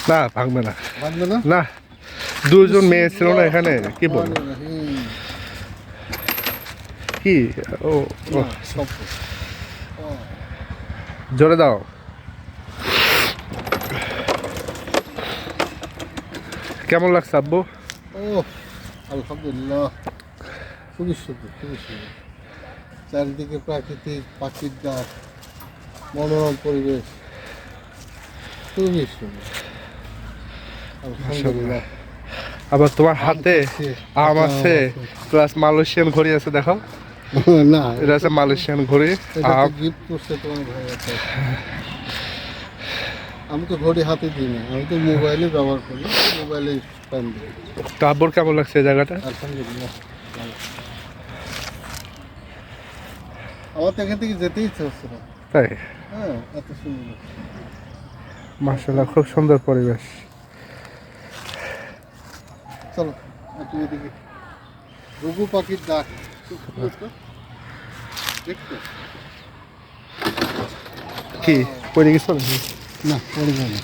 না ভাঙবে না, ভাঙবে না। না দুজন মেয়ে ছিল না এখানে, কি বল কি ও ও, জোরে দাও। কেমন লাগছে আব্বু? ও আলহামদুলিল্লাহ, খুবই সুন্দর, খুবই সুন্দর। চারিদিকে প্রাকৃতিক পাখির ডাক, মনোরম পরিবেশ, খুবই সুন্দর। আলহামদুলিল্লাহ। আবার তোমার হাতে আম আছে, প্লাস মালয়েশিয়ান ঘড়ি আছে, দেখো না, এটা আছে মালয়েশিয়ান ঘড়ি। আম গিফট করছে তোমার ভাই। আমি তো ঘড়ি হাতে দিই না, আমি তো মোবাইলে ব্যবহার করি, মোবাইলে টাইম দিই। তো আব্বুর কেমন লাগছে এই জায়গাটা? আলহামদুলিল্লাহ, আমার তো এখান থেকে যেতে ইচ্ছে হচ্ছে না। তাই? হ্যাঁ, এত সুন্দর। মাশাআল্লাহ, খুব সুন্দর পরিবেশ। চলো একটু এদিকে। ঘুঘু পাখির ডাক দেখতে। কি পড়ে গেছো নাকি? না, পড়ে যায় না।